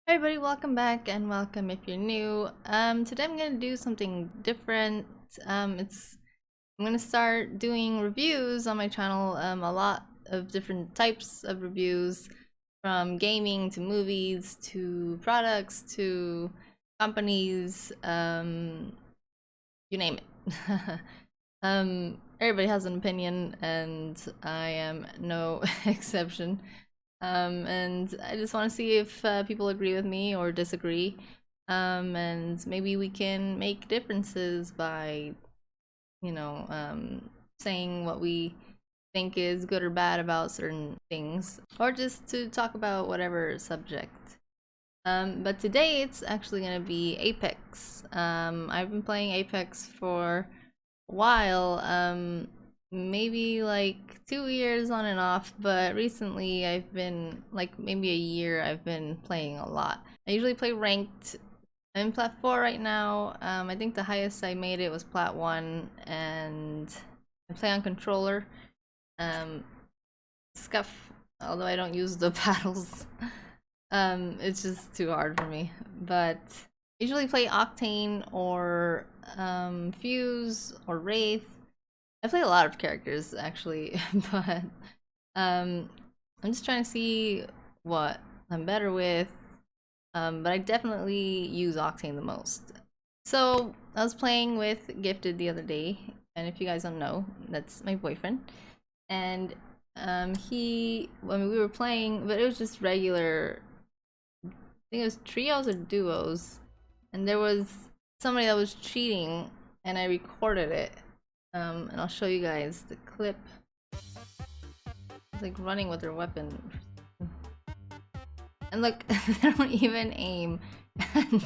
Hey everybody, welcome back and welcome if you're new. Today I'm gonna do something different. I'm gonna start doing reviews on my channel. A lot of different types of reviews, from gaming to movies to products to companies. You name it. Everybody has an opinion, and I am no exception. And I just want to see if people agree with me or disagree. And maybe we can make differences by, saying what we think is good or bad about certain things, or just to talk about whatever subject. But today it's actually going to be Apex. I've been playing Apex for a while. Maybe like 2 years on and off, but recently I've been like maybe a year I've been playing a lot. I usually play ranked. I'm in Plat 4 right now. I think the highest I made it was Plat 1, and I play on controller. Scuff, although I don't use the paddles. It's just too hard for me. But I usually play Octane or Fuse or Wraith. I play a lot of characters actually, but I'm just trying to see what I'm better with. But I definitely use Octane the most. So I was playing with Gifted the other day, and if you guys don't know, that's my boyfriend. And we were playing, but it was just regular. I think it was trios or duos, and there was somebody that was cheating, and I recorded it. And I'll show you guys the clip. It's like running with their weapon. And look, they don't even aim. I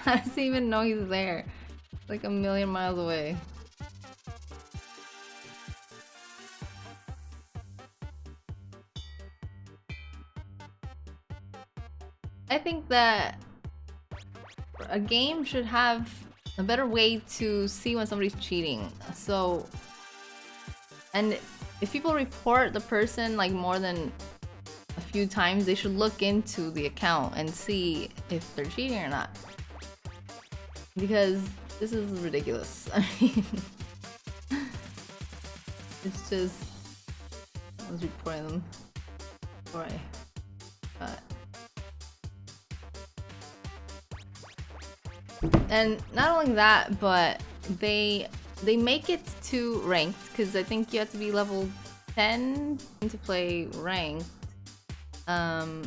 don't even know he's there. Like a million miles away. I think that a game should have a better way to see when somebody's cheating. So, and if people report the person like more than a few times, they should look into the account and see if they're cheating or not. Because this is ridiculous. I mean, it's just, I was reporting them before I got. And not only that, but they make it to ranked, because I think you have to be level 10 to play ranked. So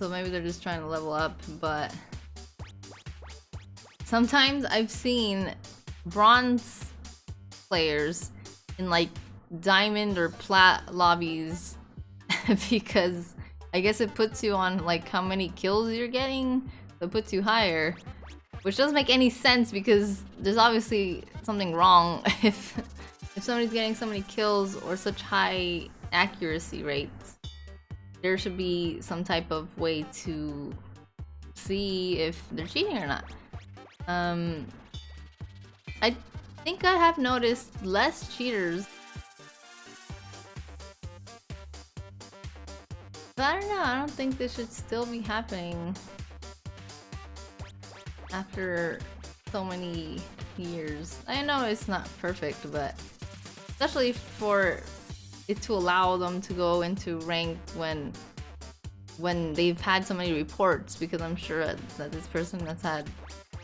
maybe they're just trying to level up, but sometimes I've seen bronze players in like diamond or plat lobbies because I guess it puts you on like how many kills you're getting, so it puts you higher. Which doesn't make any sense, because there's obviously something wrong if somebody's getting so many kills or such high accuracy rates. There should be some type of way to see if they're cheating or not. I think I have noticed less cheaters. But I don't know, I don't think this should still be happening after so many years. I know it's not perfect, but especially for it to allow them to go into ranked when they've had so many reports, because I'm sure that this person has had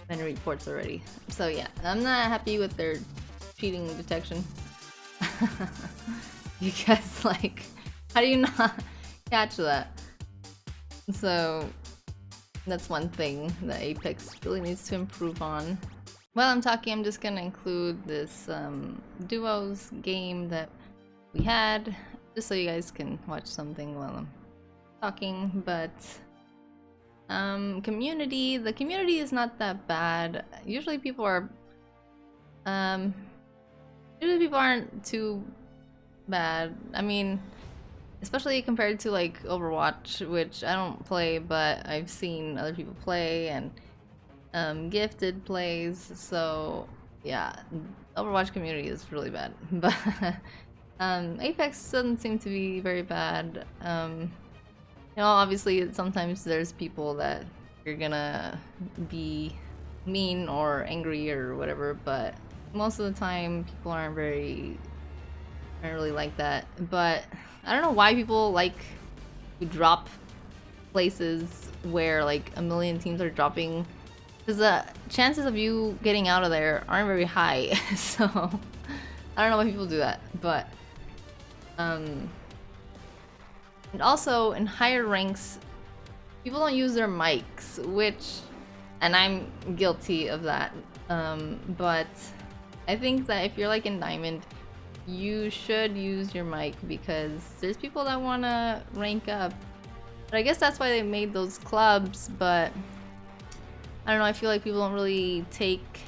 many reports already. So yeah, I'm not happy with their cheating detection. Because like, how do you not catch that? So that's one thing that Apex really needs to improve on. While I'm talking, I'm just gonna include this duos game that we had, just so you guys can watch something while I'm talking. But the community is not that bad. Usually people aren't too bad. I mean, especially compared to like Overwatch, which I don't play, but I've seen other people play, and Gifted plays, so yeah, Overwatch community is really bad. But Apex doesn't seem to be very bad. You know, obviously sometimes there's people that you're gonna be mean or angry or whatever, but most of the time people aren't really like that. But I don't know why people like to drop places where like a million teams are dropping, because the chances of you getting out of there aren't very high. So I don't know why people do that, but and also in higher ranks people don't use their mics, which, and I'm guilty of that, but I think that if you're like in Diamond, you should use your mic because there's people that want to rank up. But I guess that's why they made those clubs, but I don't know, I feel like people don't really take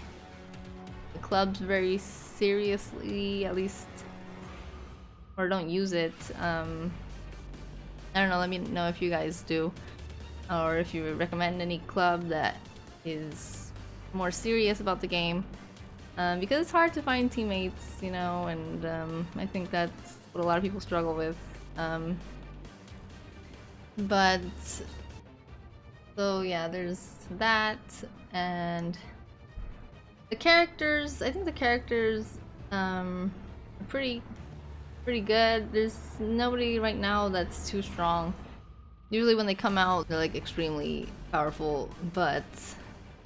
the clubs very seriously, at least, or don't use it. I don't know, let me know if you guys do, or if you recommend any club that is more serious about the game. Because it's hard to find teammates, you know, and I think that's what a lot of people struggle with. But so yeah, there's that, and the characters. I think the characters are pretty good. There's nobody right now that's too strong. Usually when they come out, they're like extremely powerful, but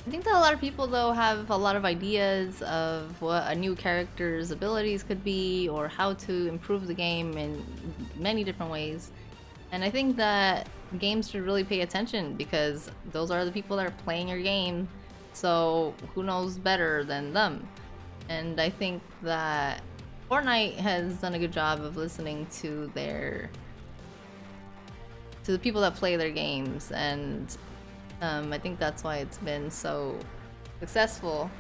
I think that a lot of people though have a lot of ideas of what a new character's abilities could be or how to improve the game in many different ways. And I think that games should really pay attention because those are the people that are playing your game, so who knows better than them? And I think that Fortnite has done a good job of listening to the people that play their games, and I think that's why it's been so successful.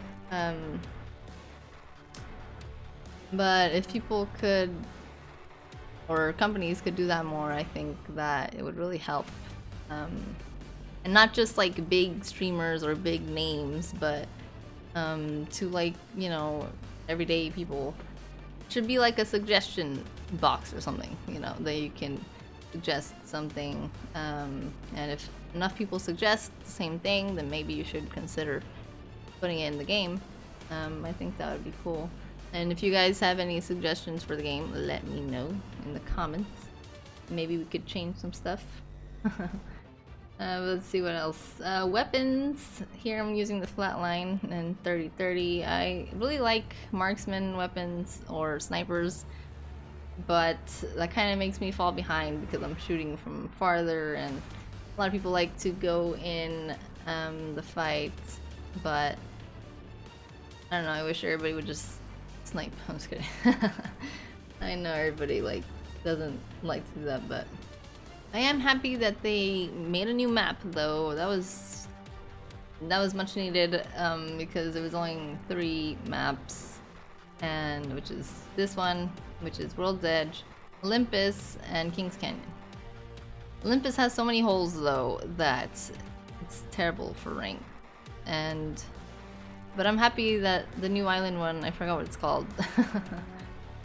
But if people could, or companies could do that more, I think that it would really help. And not just like big streamers or big names, but to like, you know, everyday people. Should be like a suggestion box or something, you know, that you can suggest something, and if enough people suggest the same thing, then maybe you should consider putting it in the game. I think that would be cool. And if you guys have any suggestions for the game, let me know in the comments. Maybe we could change some stuff. Let's see what else. Weapons. Here I'm using the flatline and 30-30. I really like marksman weapons or snipers, but that kind of makes me fall behind because I'm shooting from farther, and a lot of people like to go in the fight, but I don't know, I wish everybody would just snipe. I'm just kidding. I know everybody like doesn't like to do that, but I am happy that they made a new map though. That was much needed, because there was only 3 maps, and which is this one, which is World's Edge, Olympus, and Kings Canyon. Olympus has so many holes though that it's terrible for rank, but I'm happy that the new island one, I forgot what it's called,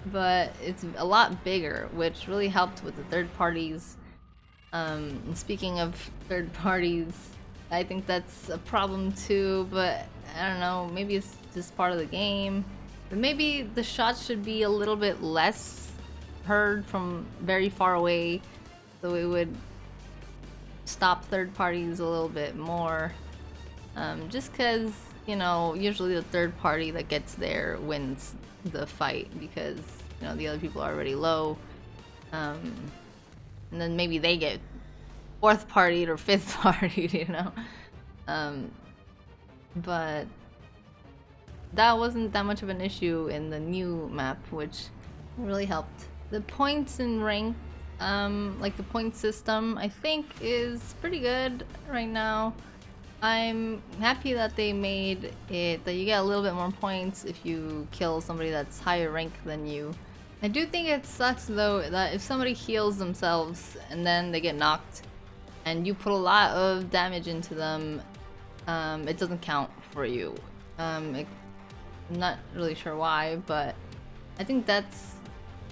but it's a lot bigger, which really helped with the third parties. And speaking of third parties, I think that's a problem too, but I don't know, maybe it's just part of the game. But maybe the shots should be a little bit less heard from very far away, so it would stop third parties a little bit more. Just because, you know, usually the third party that gets there wins the fight because, you know, the other people are already low. And then maybe they get 4th partied or 5th partied, you know? But that wasn't that much of an issue in the new map, which really helped. The points in rank, like the point system, I think is pretty good right now. I'm happy that they made it that you get a little bit more points if you kill somebody that's higher rank than you. I do think it sucks though that if somebody heals themselves and then they get knocked and you put a lot of damage into them, it doesn't count for you. I'm not really sure why, but I think that's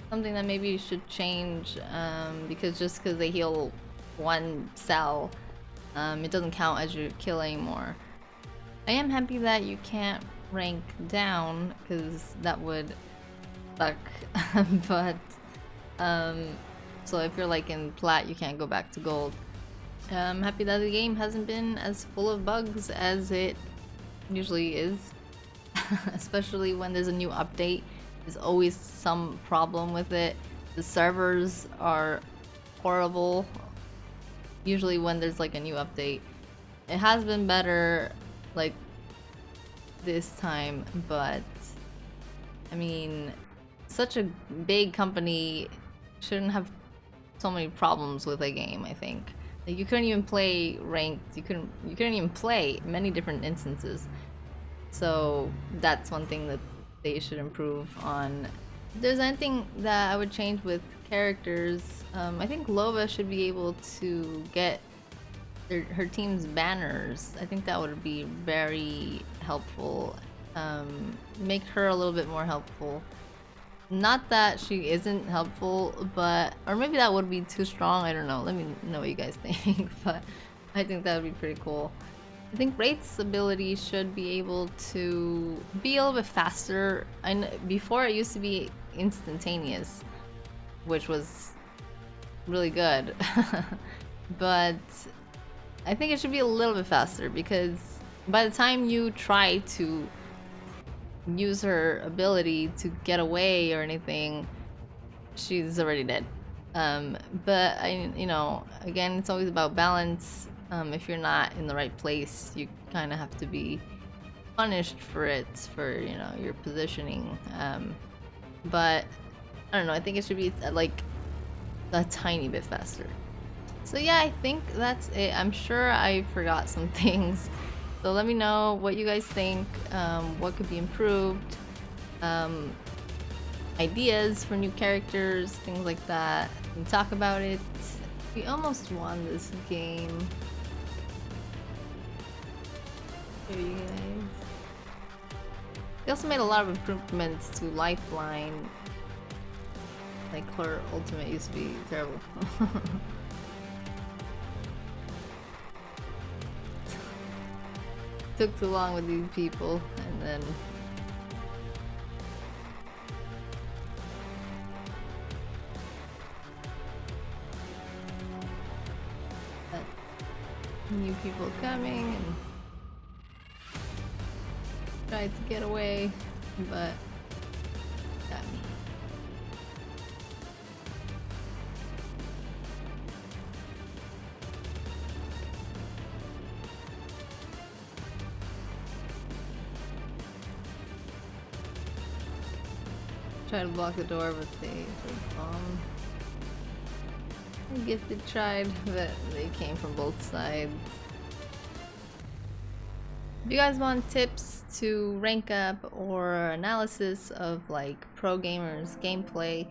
something that maybe you should change, because just because they heal one cell, it doesn't count as your kill anymore. I am happy that you can't rank down, because that would suck. But so if you're like in Plat, you can't go back to gold. I'm happy that the game hasn't been as full of bugs as it usually is. Especially when there's a new update, there's always some problem with it. The servers are horrible usually when there's like a new update. It has been better like this time, but I mean, such a big company shouldn't have so many problems with a game. I think like you couldn't even play ranked, you couldn't even play many different instances. So that's one thing that they should improve on. If there's anything that I would change with characters, I think Lova should be able to get her team's banners. I think that would be very helpful. Make her a little bit more helpful. Not that she isn't helpful, but or maybe that would be too strong. I don't know. Let me know what you guys think. But I think that would be pretty cool. I think Wraith's ability should be able to be a little bit faster. Before it used to be instantaneous, which was really good. But I think it should be a little bit faster, because by the time you try to use her ability to get away or anything, she's already dead. But you know, again, it's always about balance. If you're not in the right place, you kind of have to be punished for it, for, you know, your positioning. But I don't know, I think it should be like a tiny bit faster. So yeah, I think that's it. I'm sure I forgot some things, so let me know what you guys think, what could be improved, ideas for new characters, things like that. We can talk about it. We almost won this game. Here you guys. They also made a lot of improvements to Lifeline. Like her ultimate used to be terrible. Took too long with these people, and then new people coming and tried to get away, but got me. Try to block the door, but they Gifted tried, but they came from both sides. If you guys want tips to rank up or analysis of like pro gamers gameplay,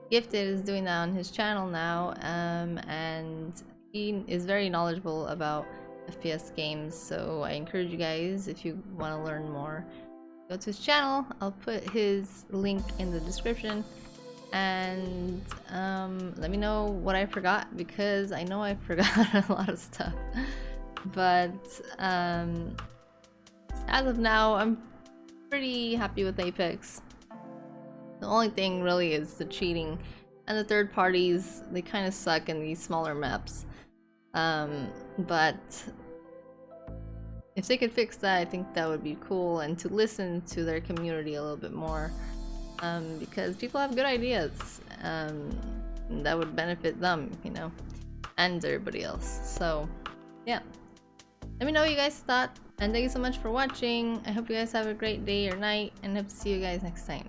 Gifted is doing that on his channel now, and he is very knowledgeable about FPS games, so I encourage you guys, if you want to learn more, go to his channel. I'll put his link in the description. And let me know what I forgot, because I know I forgot a lot of stuff. But as of now, I'm pretty happy with Apex. The only thing really is the cheating, and the third parties, they kind of suck in these smaller maps. But if they could fix that, I think that would be cool, and to listen to their community a little bit more. Because people have good ideas, that would benefit them, you know, and everybody else. So yeah, let me know what you guys thought, and thank you so much for watching. I hope you guys have a great day or night, and hope to see you guys next time.